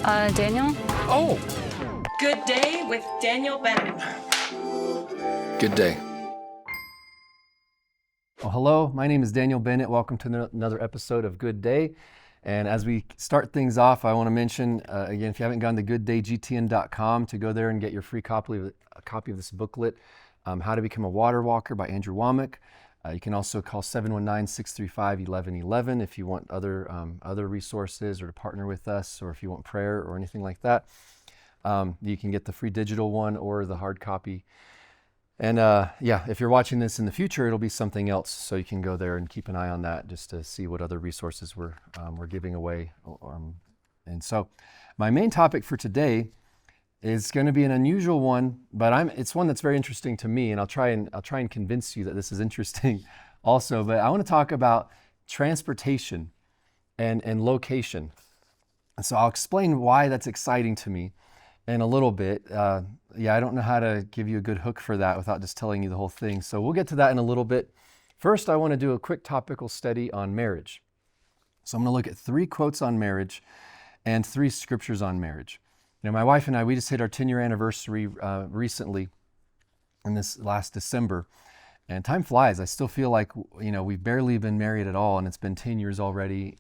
Daniel? Oh, Good Day with Daniel Bennett. good day. Well, hello, my name is Daniel Bennett. Welcome to another episode of Good Day. And as we start things off, I want to mention, again, if you haven't gone to gooddaygtn.com to go there and get your free copy of this booklet, How to Become a Water Walker by Andrew Womack. You can also call 719-635-1111 if you want other resources or to partner with us, or if you want prayer or anything like that. You can get the free digital one or the hard copy. And if you're watching this in the future, it'll be something else. So you can go there and keep an eye on that just to see what other resources we're giving away. And so my main topic for today is going to be an unusual one, but it's one that's very interesting to me, and I'll try and convince you that this is interesting also. But I want to talk about transportation and location. And so I'll explain why that's exciting to me in a little bit. I don't know how to give you a good hook for that without just telling you the whole thing. So we'll get to that in a little bit. First, I want to do a quick topical study on marriage. So I'm going to look at 3 quotes on marriage and 3 scriptures on marriage. You know, my wife and I, we just hit our 10-year anniversary recently in this last December, and time flies. I still feel like, we've barely been married at all, and it's been 10 years already.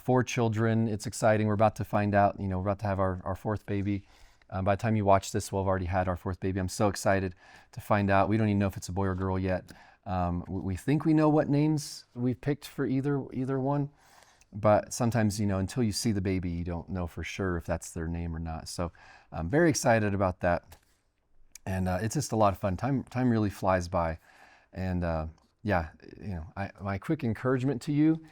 4 children. It's exciting. We're about to find out, we're about to have our 4th baby. By the time you watch this, we'll have already had our 4th baby. I'm so excited to find out. We don't even know if it's a boy or girl yet. We think we know what names we've picked for either one. But sometimes, until you see the baby, you don't know for sure if that's their name or not. So I'm very excited about that. And it's just a lot of fun. Time really flies by. And my quick encouragement to you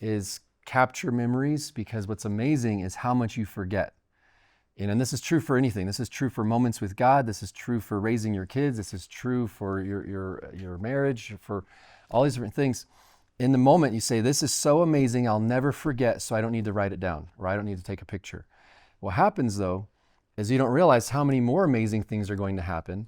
is capture memories, because what's amazing is how much you forget. And this is true for anything. This is true for moments with God. This is true for raising your kids. This is true for your marriage, for all these different things. In the moment, you say, this is so amazing, I'll never forget, so I don't need to write it down, or I don't need to take a picture. What happens, though, is you don't realize how many more amazing things are going to happen.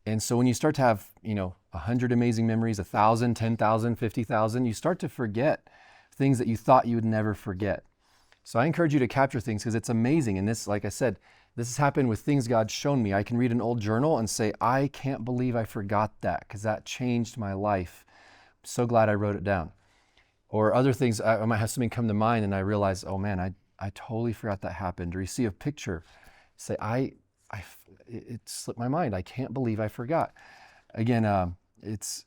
And so when you start to have, 100 amazing memories, 1,000, 10,000, 50,000, you start to forget things that you thought you would never forget. So I encourage you to capture things, because it's amazing. And this, like I said, this has happened with things God's shown me. I can read an old journal and say, I can't believe I forgot that, because that changed my life. So glad I wrote it down. Or other things, I might have something come to mind and I realize, oh man, I totally forgot that happened. Or you see a picture, say, it slipped my mind. I can't believe I forgot. Again, it's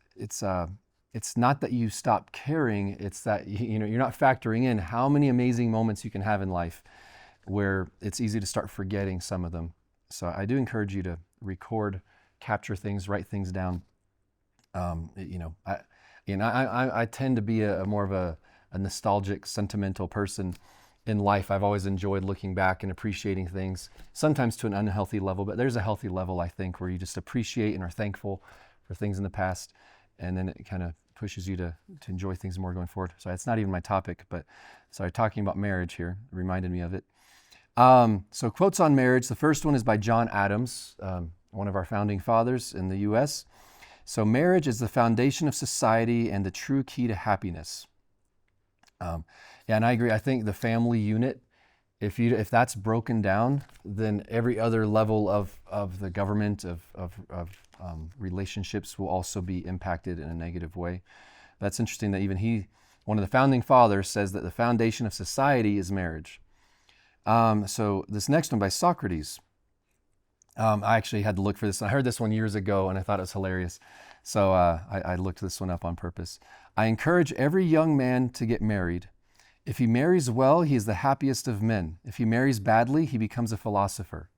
not that you stop caring. It's that you're not factoring in how many amazing moments you can have in life where it's easy to start forgetting some of them. So I do encourage you to record, capture things, write things down. I tend to be a more of a nostalgic, sentimental person in life. I've always enjoyed looking back and appreciating things, sometimes to an unhealthy level, but there's a healthy level, I think, where you just appreciate and are thankful for things in the past, and then it kind of pushes you to enjoy things more going forward. So it's not even my topic, but sorry, talking about marriage here reminded me of it. So quotes on marriage. The first one is by John Adams, one of our founding fathers in the U.S. So marriage is the foundation of society and the true key to happiness. And I agree. I think the family unit, if that's broken down, then every other level of the government, of relationships will also be impacted in a negative way. That's interesting that even one of the founding fathers, says that the foundation of society is marriage. So this next one by Socrates. I actually had to look for this. I heard this one years ago and I thought it was hilarious. So I looked this one up on purpose. I encourage every young man to get married. If he marries well, he is the happiest of men. If he marries badly, he becomes a philosopher.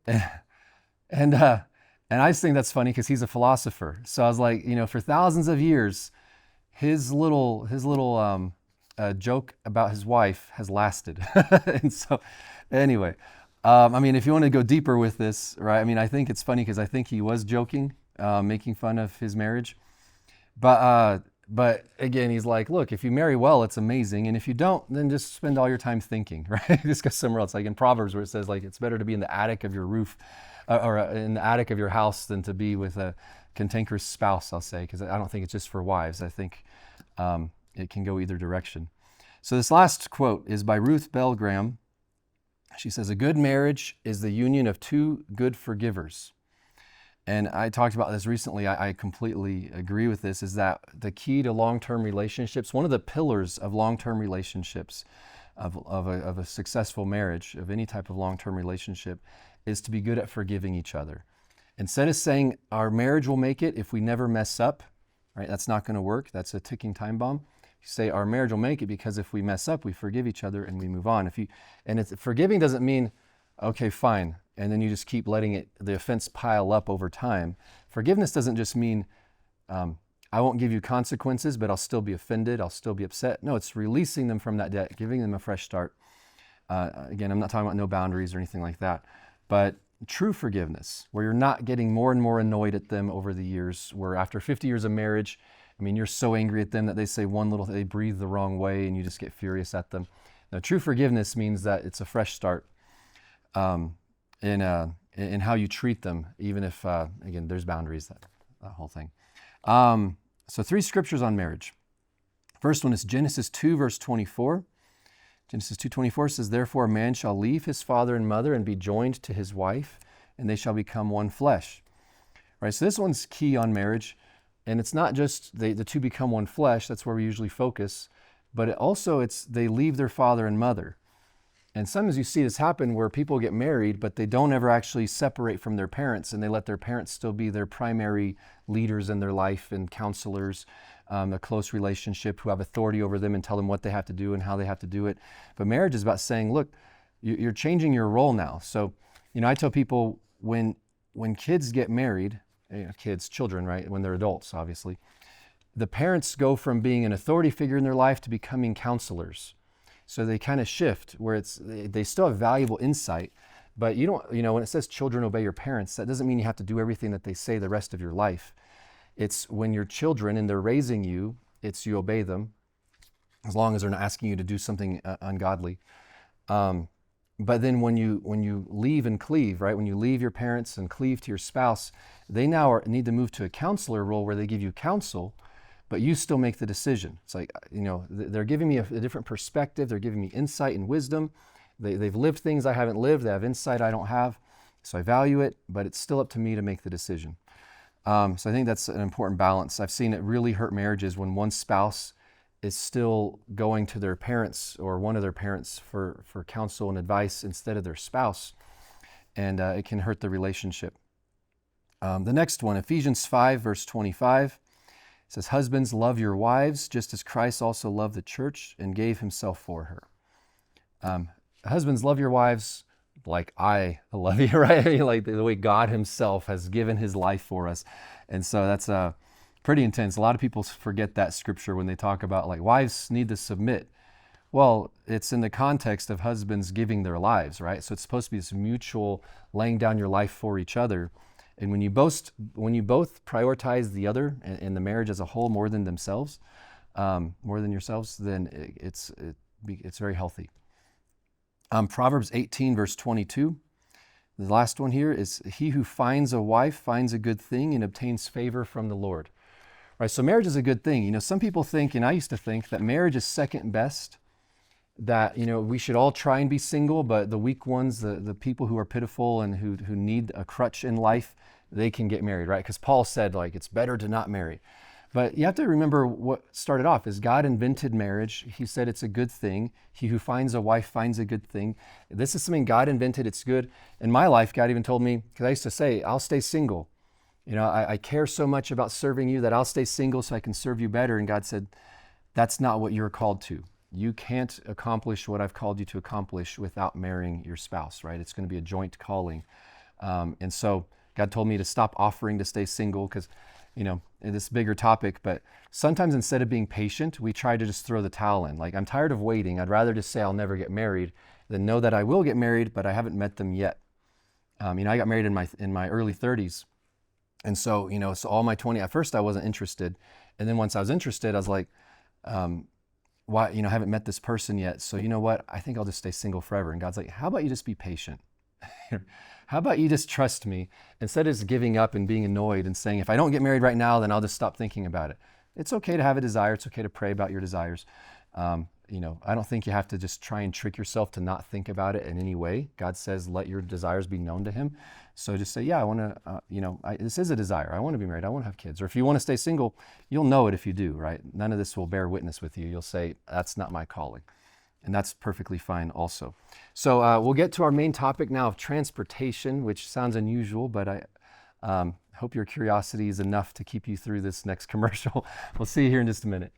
And I just think that's funny because he's a philosopher. So I was like, for thousands of years, his little joke about his wife has lasted. And so anyway, if you want to go deeper with this, right? I think it's funny because I think he was joking, making fun of his marriage. But again, he's like, look, if you marry well, it's amazing. And if you don't, then just spend all your time thinking, right? Just go somewhere else. Like in Proverbs where it says, like, it's better to be in the attic of your roof or in the attic of your house than to be with a cantankerous spouse, I'll say, because I don't think it's just for wives. I think it can go either direction. So this last quote is by Ruth Bell Graham. She says, a good marriage is the union of two good forgivers. And I talked about this recently. I completely agree with this, is that the key to long-term relationships, one of the pillars of long-term relationships, of a successful marriage, of any type of long-term relationship, is to be good at forgiving each other. Instead of saying our marriage will make it if we never mess up, right? That's not going to work. That's a ticking time bomb. You say our marriage will make it because if we mess up, we forgive each other and we move on. Forgiving doesn't mean, okay, fine, and then you just keep letting the offense pile up over time. Forgiveness doesn't just mean I won't give you consequences, but I'll still be offended, I'll still be upset. No, it's releasing them from that debt, giving them a fresh start. Again, I'm not talking about no boundaries or anything like that, but true forgiveness, where you're not getting more and more annoyed at them over the years, where after 50 years of marriage, you're so angry at them that they say they breathe the wrong way and you just get furious at them. Now, true forgiveness means that it's a fresh start in how you treat them, even if, again, there's boundaries, that whole thing. So 3 scriptures on marriage. First one is Genesis 2, verse 24. Genesis 2:24 says, therefore a man shall leave his father and mother and be joined to his wife, and they shall become one flesh. Right, so this one's key on marriage. And it's not just the two become one flesh, that's where we usually focus, but it's they leave their father and mother. And sometimes you see this happen where people get married, but they don't ever actually separate from their parents, and they let their parents still be their primary leaders in their life and counselors, a close relationship, who have authority over them and tell them what they have to do and how they have to do it. But marriage is about saying, look, you're changing your role now. So, I tell people when kids get married, children, right? When they're adults, obviously, the parents go from being an authority figure in their life to becoming counselors. So they kind of shift where they still have valuable insight, but when it says children obey your parents, that doesn't mean you have to do everything that they say the rest of your life. It's when you're children and they're raising you, it's you obey them, as long as they're not asking you to do something ungodly. But then when you leave and cleave, right? When you leave your parents and cleave to your spouse, they now need to move to a counselor role where they give you counsel, but you still make the decision. It's like, they're giving me a different perspective. They're giving me insight and wisdom. They've lived things I haven't lived. They have insight I don't have. So I value it, but it's still up to me to make the decision. So I think that's an important balance. I've seen it really hurt marriages when one spouse is still going to their parents or one of their parents for counsel and advice instead of their spouse, and it can hurt the relationship. The next one, Ephesians 5, verse 25, says, husbands, love your wives, just as Christ also loved the church and gave himself for her. Husbands, love your wives like I love you, right? Like the way God himself has given his life for us. And so that's pretty intense. A lot of people forget that scripture when they talk about like wives need to submit. Well, it's in the context of husbands giving their lives, right? So it's supposed to be this mutual laying down your life for each other. And when you both prioritize the other and the marriage as a whole more than themselves, more than yourselves, then it's very healthy. Proverbs 18, verse 22. The last one here is, he who finds a wife finds a good thing and obtains favor from the Lord. Right, so marriage is a good thing. Some people think, and I used to think, that marriage is second best, that, we should all try and be single, but the weak ones, the people who are pitiful and who need a crutch in life, they can get married, right? Because Paul said, like, it's better to not marry. But you have to remember what started off is God invented marriage. He said it's a good thing. He who finds a wife finds a good thing. This is something God invented. It's good. In my life, God even told me, because I used to say, I'll stay single. I care so much about serving you that I'll stay single so I can serve you better. And God said, that's not what you're called to. You can't accomplish what I've called you to accomplish without marrying your spouse, right? It's going to be a joint calling. And so God told me to stop offering to stay single because, this bigger topic, but sometimes instead of being patient, we try to just throw the towel in. Like, I'm tired of waiting. I'd rather just say I'll never get married than know that I will get married, but I haven't met them yet. I got married in my early 30s. And so, so all my 20, at first I wasn't interested. And then once I was interested, I was like, why, I haven't met this person yet. So you know what? I think I'll just stay single forever. And God's like, how about you just be patient? How about you just trust me instead of just giving up and being annoyed and saying, if I don't get married right now, then I'll just stop thinking about it. It's okay to have a desire. It's okay to pray about your desires. I don't think you have to just try and trick yourself to not think about it in any way. God says, let your desires be known to him. So just say, yeah, I want to, this is a desire. I want to be married. I want to have kids. Or if you want to stay single, you'll know it if you do, right? None of this will bear witness with you. You'll say, that's not my calling. And that's perfectly fine also. So we'll get to our main topic now of transportation, which sounds unusual, but I hope your curiosity is enough to keep you through this next commercial. We'll see you here in just a minute.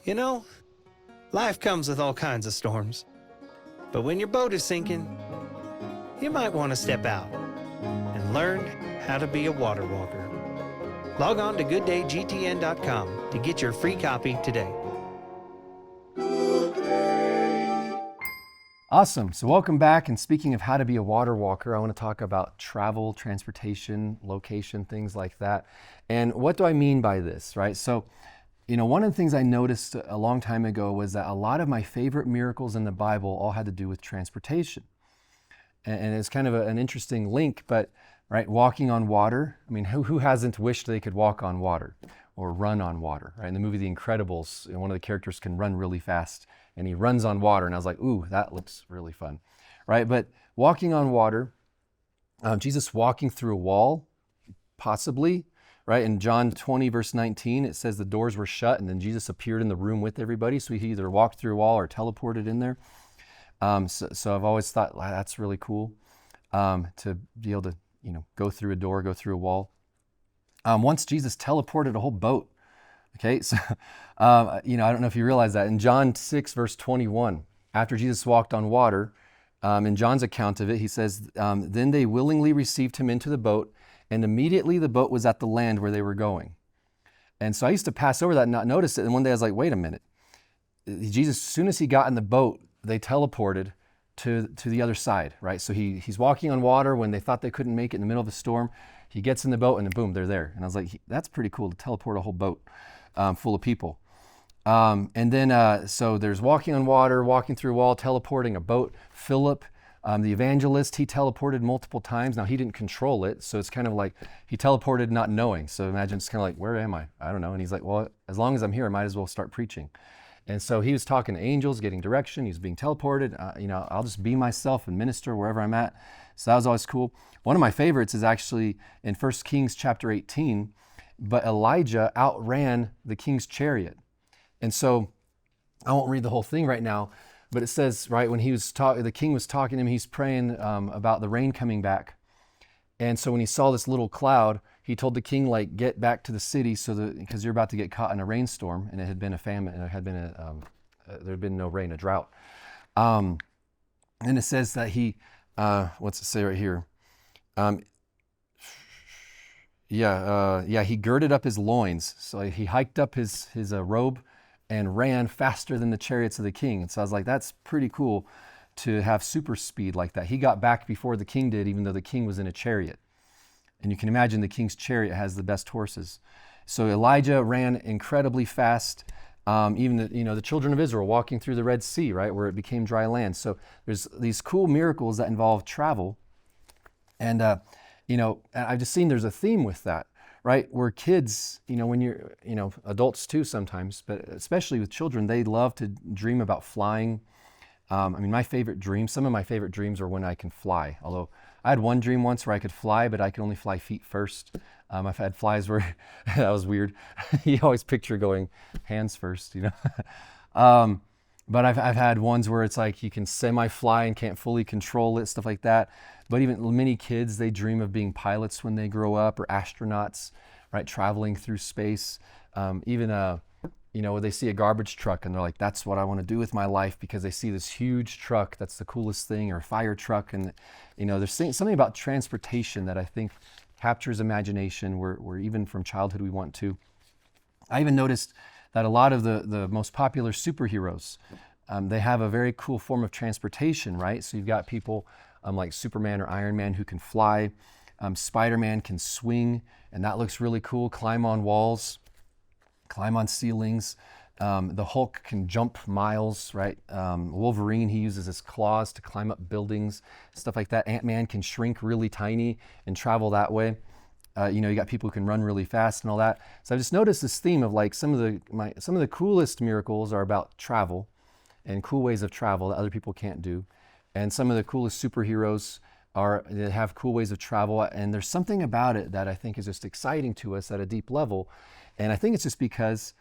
You know, life comes with all kinds of storms. But when your boat is sinking, you might want to step out and learn how to be a water walker. Log on to gooddaygtn.com to get your free copy today. Awesome. So welcome back. And speaking of how to be a water walker, I want to talk about travel, transportation, location, things like that. And what do I mean by this, right? So, one of the things I noticed a long time ago was that a lot of my favorite miracles in the Bible all had to do with transportation. And it's kind of an interesting link, but right, walking on water. I mean, who hasn't wished they could walk on water or run on water, right? In the movie The Incredibles, one of the characters can run really fast and he runs on water. And I was like, ooh, that looks really fun, right? But walking on water, Jesus walking through a wall, possibly, right? In John 20, verse 19, it says the doors were shut and then Jesus appeared in the room with everybody. So he either walked through a wall or teleported in there. So I've always thought, wow, that's really cool to be able to, go through a door, go through a wall. Once Jesus teleported a whole boat. Okay, so, I don't know if you realize that. In John 6, verse 21, after Jesus walked on water, in John's account of it, he says, then they willingly received him into the boat, and immediately the boat was at the land where they were going. And so I used to pass over that and not notice it. And one day I was like, wait a minute. Jesus, as soon as he got in the boat, they teleported to the other side, right? So he's walking on water when they thought they couldn't make it in the middle of a storm. He gets in the boat and then boom, they're there. And I was like, that's pretty cool to teleport a whole boat full of people. And then, so there's walking on water, walking through a wall, teleporting a boat. Philip, the evangelist, he teleported multiple times. Now, he didn't control it, so it's kind of like he teleported not knowing. So imagine it's kind of like, where am I? I don't know. And he's like, well, as long as I'm here, I might as well start preaching. And so he was talking to angels, getting direction. He was being teleported. I'll just be myself and minister wherever I'm at. So that was always cool. One of my favorites is actually in 1 Kings chapter 18, but Elijah outran the king's chariot. And so I won't read the whole thing right now, but it says, right, when he was the king was talking to him, he's praying about the rain coming back. And so when he saw this little cloud, he told the king, get back to the city because you're about to get caught in a rainstorm. And it had been a famine, and there had been no rain, a drought. And it says that he, what's it say right here? He girded up his loins. So he hiked up his robe and ran faster than the chariots of the king. And so I was like, that's pretty cool to have super speed like that. He got back before the king did, even though the king was in a chariot. And you can imagine the king's chariot has the best horses. So Elijah ran incredibly fast. Even the children of Israel walking through the Red Sea, right, where it became dry land. So there's these cool miracles that involve travel. And, I've just seen there's a theme with that, right? Where kids, when you're, adults too sometimes, but especially with children, they love to dream about flying. Some of my favorite dreams are when I can fly. Although I had one dream once where I could fly, but I could only fly feet first. I've had flies where that was weird. You always picture going hands first, But I've had ones where it's like you can semi-fly and can't fully control it, stuff like that. But even many kids, they dream of being pilots when they grow up, or astronauts, right? Traveling through space. They see a garbage truck and they're like, that's what I want to do with my life, because they see this huge truck, that's the coolest thing, or a fire truck. And, there's something about transportation that I think captures imagination, where even from childhood we want to. I even noticed that a lot of the most popular superheroes, they have a very cool form of transportation, right? So you've got people like Superman or Iron Man who can fly. Spider-Man can swing, and that looks really cool. Climb on walls, climb on ceilings. The Hulk can jump miles, right? Wolverine, he uses his claws to climb up buildings, stuff like that. Ant-Man can shrink really tiny and travel that way. You got people who can run really fast and all that. So I've just noticed this theme of like some of the coolest miracles are about travel and cool ways of travel that other people can't do. And some of the coolest superheroes they have cool ways of travel. And there's something about it that I think is just exciting to us at a deep level. And I think it's just because,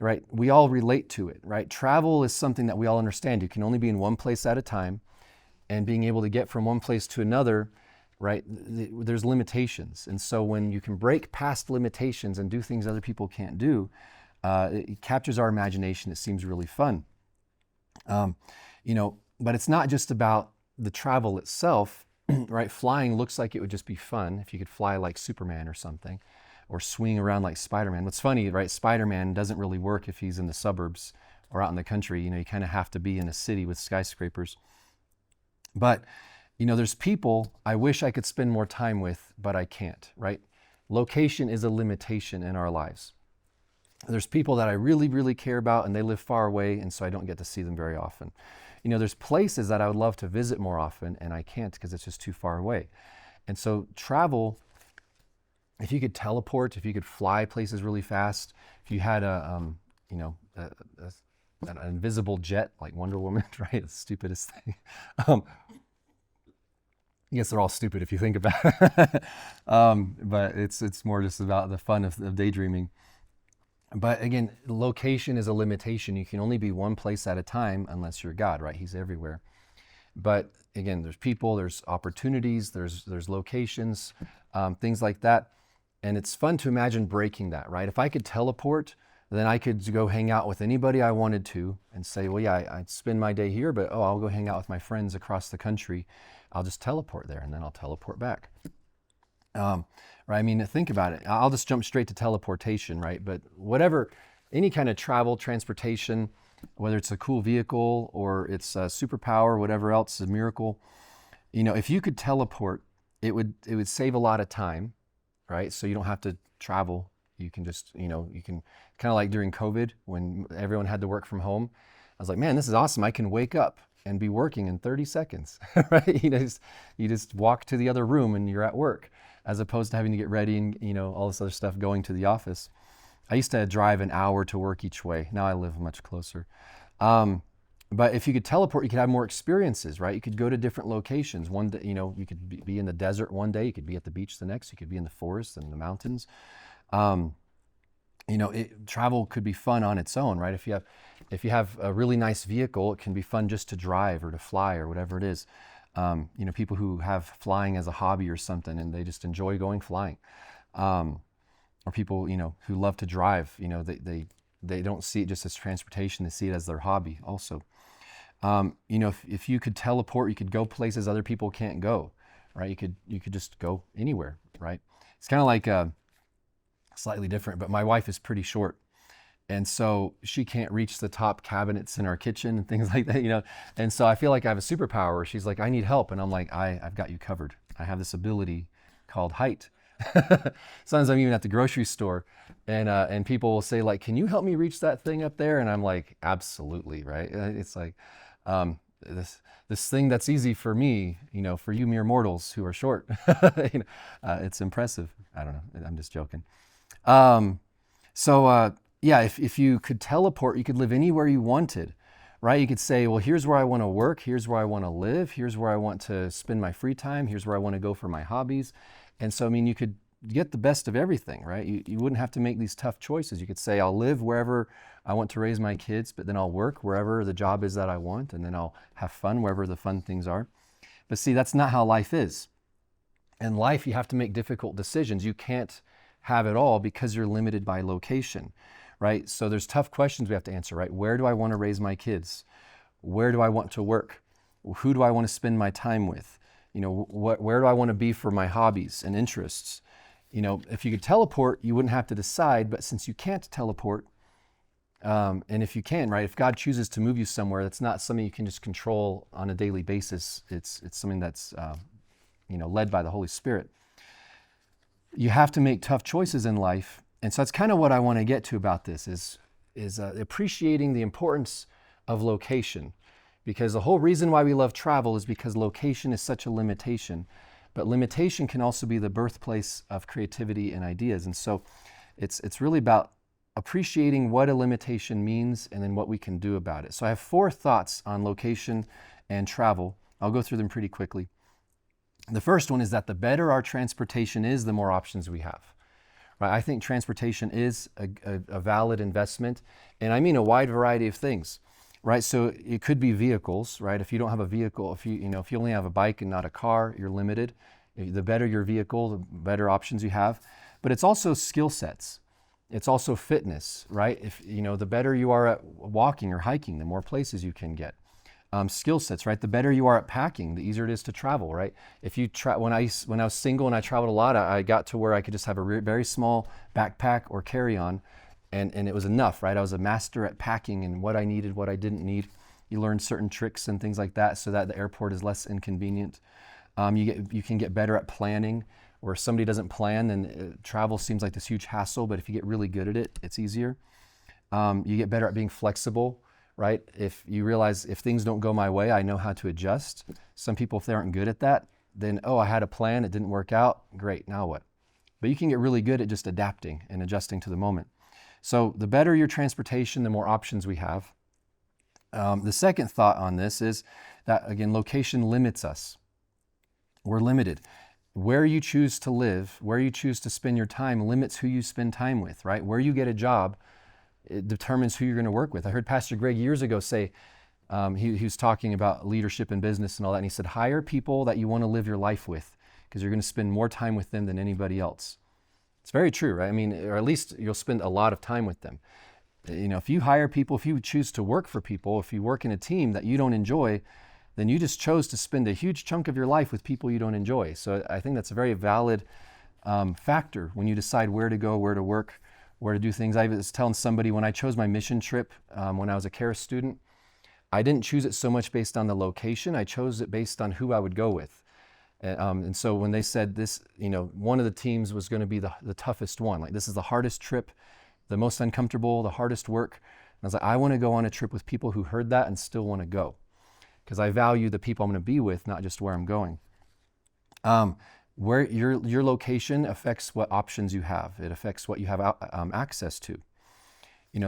right, we all relate to it, right? Travel is something that we all understand. You can only be in one place at a time, and being able to get from one place to another, right, there's limitations. And so when you can break past limitations and do things other people can't do, it captures our imagination. It seems really fun. But it's not just about the travel itself, right? Flying looks like it would just be fun if you could fly like Superman or something, or swing around like Spider-Man. What's funny, right? Spider-Man doesn't really work if he's in the suburbs or out in the country. You kind of have to be in a city with skyscrapers. But there's people I wish I could spend more time with, but I can't, right? Location is a limitation in our lives. There's people that I really, really care about, and they live far away, and so I don't get to see them very often. There's places that I would love to visit more often, and I can't because it's just too far away. And so travel, if you could teleport, if you could fly places really fast, if you had an invisible jet like Wonder Woman, right? The stupidest thing. I guess they're all stupid if you think about it. But it's more just about the fun of daydreaming. But again, location is a limitation. You can only be one place at a time unless you're God, right? He's everywhere. But again, there's people, there's opportunities, there's locations, things like that. And it's fun to imagine breaking that, right? If I could teleport, then I could go hang out with anybody I wanted to and say, well, yeah, I'd spend my day here, but I'll go hang out with my friends across the country. I'll just teleport there, and then I'll teleport back. Right? I mean, think about it. I'll just jump straight to teleportation, right? But whatever, any kind of travel, transportation, whether it's a cool vehicle or it's a superpower, whatever else, a miracle, if you could teleport, it would save a lot of time, right? So you don't have to travel. You can just, you can kind of like during COVID when everyone had to work from home. I was like, man, this is awesome. I can wake up and be working in 30 seconds, right? You just walk to the other room and you're at work, as opposed to having to get ready and, all this other stuff going to the office. I used to drive an hour to work each way. Now I live much closer. But if you could teleport, you could have more experiences, right? You could go to different locations. One day, you could be in the desert one day, you could be at the beach the next, you could be in the forest and the mountains. Travel could be fun on its own, right? If you have a really nice vehicle, it can be fun just to drive or to fly or whatever it is. People who have flying as a hobby or something, and they just enjoy going flying. Or people, who love to drive, they don't see it just as transportation, they see it as their hobby also. If you could teleport, you could go places other people can't go, right? You could just go anywhere, right? It's kind of like slightly different, but my wife is pretty short. And so she can't reach the top cabinets in our kitchen and things like that, And so I feel like I have a superpower where she's like, I need help. And I'm like, I've got you covered. I have this ability called height. Sometimes I'm even at the grocery store and people will say like, can you help me reach that thing up there? And I'm like, absolutely, right? It's like this thing that's easy for me, for you mere mortals who are short. It's impressive. I don't know. I'm just joking. Yeah, if you could teleport, you could live anywhere you wanted, right? You could say, well, here's where I want to work. Here's where I want to live. Here's where I want to spend my free time. Here's where I want to go for my hobbies. And so, you could get the best of everything, right? You wouldn't have to make these tough choices. You could say, I'll live wherever I want to raise my kids, but then I'll work wherever the job is that I want, and then I'll have fun wherever the fun things are. But see, that's not how life is. In life, you have to make difficult decisions. You can't have it all because you're limited by location, right? So there's tough questions we have to answer, right? Where do I want to raise my kids? Where do I want to work? Who do I want to spend my time with? Where do I want to be for my hobbies and interests? If you could teleport, you wouldn't have to decide, but since you can't teleport, and if you can, right, if God chooses to move you somewhere, that's not something you can just control on a daily basis. It's something that's, led by the Holy Spirit. You have to make tough choices in life. And so that's kind of what I want to get to about this is appreciating the importance of location. Because the whole reason why we love travel is because location is such a limitation. But limitation can also be the birthplace of creativity and ideas. And so it's really about appreciating what a limitation means and then what we can do about it. So I have 4 thoughts on location and travel. I'll go through them pretty quickly. The first one is that the better our transportation is, the more options we have. Right? I think transportation is a valid investment, and I mean a wide variety of things. Right, so it could be vehicles, right? If you don't have a vehicle, if you only have a bike and not a car, you're limited. The better your vehicle, the better options you have. But it's also skill sets. It's also fitness, right? If the better you are at walking or hiking, the more places you can get. Skill sets, right? The better you are at packing, the easier it is to travel, right? If you when I was single and I traveled a lot, I got to where I could just have a very small backpack or carry-on. And it was enough, right? I was a master at packing and what I needed, what I didn't need. You learn certain tricks and things like that so that the airport is less inconvenient. You can get better at planning. Or if somebody doesn't plan, then travel seems like this huge hassle, but if you get really good at it, it's easier. You get better at being flexible, right? If you realize if things don't go my way, I know how to adjust. Some people, if they aren't good at that, then, I had a plan, it didn't work out, great, now what? But you can get really good at just adapting and adjusting to the moment. So the better your transportation, the more options we have. The second thought on this is that, again, location limits us. We're limited. Where you choose to live, where you choose to spend your time limits who you spend time with, right? Where you get a job, it determines who you're going to work with. I heard Pastor Greg years ago say, he was talking about leadership in business and all that, and he said, hire people that you want to live your life with because you're going to spend more time with them than anybody else. It's very true, right? I mean, or at least you'll spend a lot of time with them. If you hire people, if you choose to work for people, if you work in a team that you don't enjoy, then you just chose to spend a huge chunk of your life with people you don't enjoy. So I think that's a very valid factor when you decide where to go, where to work, where to do things. I was telling somebody when I chose my mission trip when I was a Charis student, I didn't choose it so much based on the location. I chose it based on who I would go with. And so when they said this, one of the teams was going to be the toughest one. Like, this is the hardest trip, the most uncomfortable, the hardest work. And I was like, I want to go on a trip with people who heard that and still want to go. Because I value the people I'm going to be with, not just where I'm going. Where your location affects what options you have. It affects what you have access to.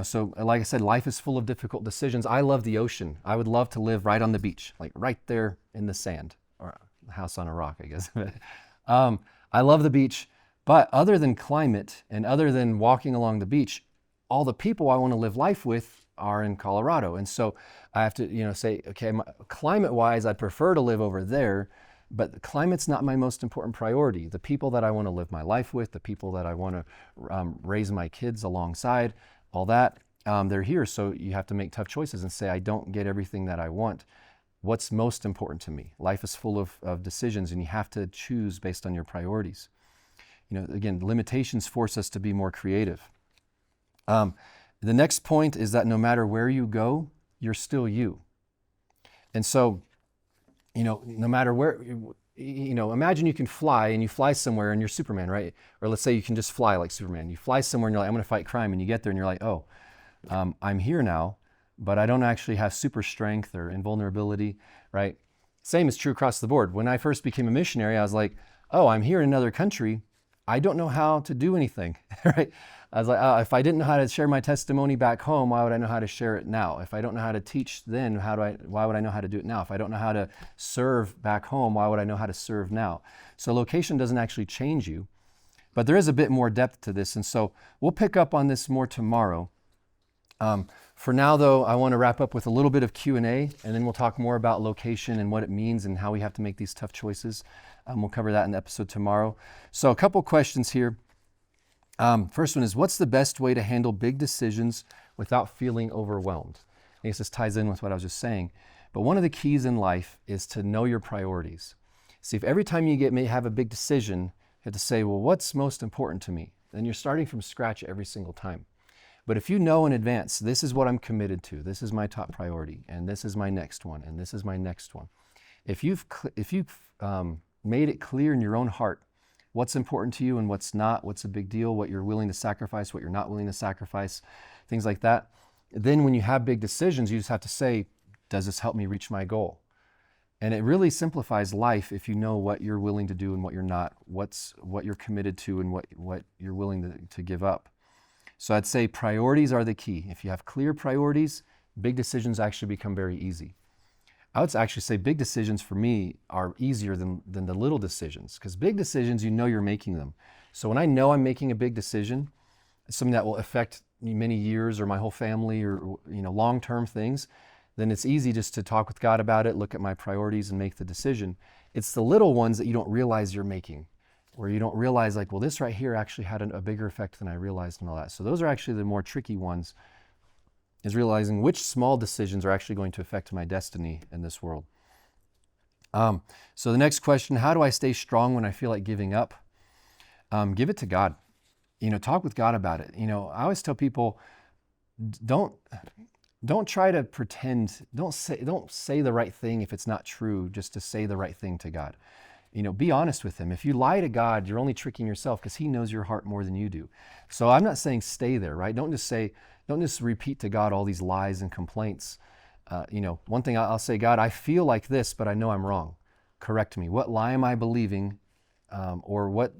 So like I said, life is full of difficult decisions. I love the ocean. I would love to live right on the beach, like right there in the sand, or house on a rock, I guess. I love the beach, but other than climate and other than walking along the beach, all the people I want to live life with are in Colorado. And so I have to, say, okay, climate-wise, I'd prefer to live over there, but climate's not my most important priority. The people that I want to live my life with, the people that I want to raise my kids alongside, all that, they're here. So you have to make tough choices and say, I don't get everything that I want. What's most important to me? Life is full of decisions, and you have to choose based on your priorities. Again, limitations force us to be more creative. The next point is that no matter where you go, you're still you. And so, no matter where, imagine you can fly and you fly somewhere and you're Superman, right? Or let's say you can just fly like Superman. You fly somewhere and you're like, I'm going to fight crime. And you get there and you're like, I'm here now, but I don't actually have super strength or invulnerability, right? Same is true across the board. When I first became a missionary, I was like, I'm here in another country. I don't know how to do anything, right? I was like, if I didn't know how to share my testimony back home, why would I know how to share it now? If I don't know how to teach then, why would I know how to do it now? If I don't know how to serve back home, why would I know how to serve now? So location doesn't actually change you, but there is a bit more depth to this. And so we'll pick up on this more tomorrow. For now, though, I want to wrap up with a little bit of Q&A, and then we'll talk more about location and what it means and how we have to make these tough choices. We'll cover that in the episode tomorrow. So a couple questions here. First one is, what's the best way to handle big decisions without feeling overwhelmed? I guess this ties in with what I was just saying. But one of the keys in life is to know your priorities. See, if every time you may have a big decision, you have to say, well, what's most important to me? Then you're starting from scratch every single time. But if you know in advance, this is what I'm committed to, this is my top priority, and this is my next one, and this is my next one. If you've made it clear in your own heart what's important to you and what's not, what's a big deal, what you're willing to sacrifice, what you're not willing to sacrifice, things like that, then when you have big decisions, you just have to say, does this help me reach my goal? And it really simplifies life if you know what you're willing to do and what you're not, what you're committed to and what you're willing to give up. So I'd say priorities are the key. If you have clear priorities, big decisions actually become very easy. I would actually say big decisions for me are easier than the little decisions, because big decisions, you know you're making them. So when I know I'm making a big decision, something that will affect many years or my whole family or long-term things, then it's easy just to talk with God about it, look at my priorities and make the decision. It's the little ones that you don't realize you're making, where you don't realize like, well, this right here actually had a bigger effect than I realized and all that. So those are actually the more tricky ones, is realizing which small decisions are actually going to affect my destiny in this world. So the next question, how do I stay strong when I feel like giving up? Give it to God. Talk with God about it. I always tell people, don't try to pretend, don't say the right thing if it's not true, just to say the right thing to God. Be honest with him. If you lie to God, you're only tricking yourself, because he knows your heart more than you do. So I'm not saying stay there, right? Don't just repeat to God all these lies and complaints. One thing I'll say, God, I feel like this, but I know I'm wrong. Correct me. What lie am I believing? Or what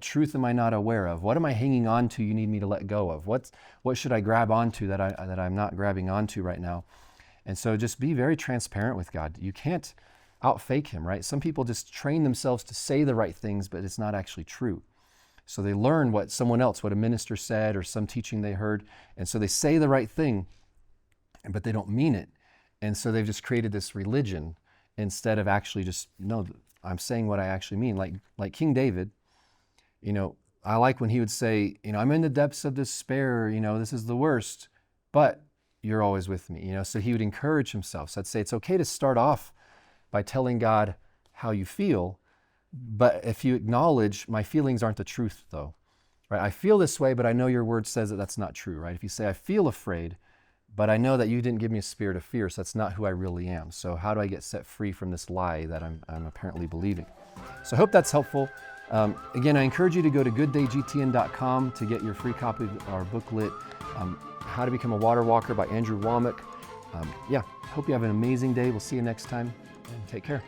truth am I not aware of? What am I hanging on to you need me to let go of? What should I grab onto that I'm not grabbing onto right now? And so just be very transparent with God. You can't outfake him, right? Some people just train themselves to say the right things, but it's not actually true. So they learn what a minister said or some teaching they heard, and so they say the right thing, but they don't mean it. And so they've just created this religion instead of actually just, no, I'm saying what I actually mean. Like King David, I like when he would say, I'm in the depths of despair, this is the worst, but you're always with me, So he would encourage himself. So I'd say it's okay to start off by telling God how you feel, but if you acknowledge, my feelings aren't the truth though, right? I feel this way, but I know your word says that that's not true, right? If you say, I feel afraid, but I know that you didn't give me a spirit of fear, so that's not who I really am. So how do I get set free from this lie that I'm apparently believing? So I hope that's helpful. Again, I encourage you to go to gooddaygtn.com to get your free copy of our booklet, How to Become a Water Walker by Andrew Womack. Hope you have an amazing day. We'll see you next time, and take care.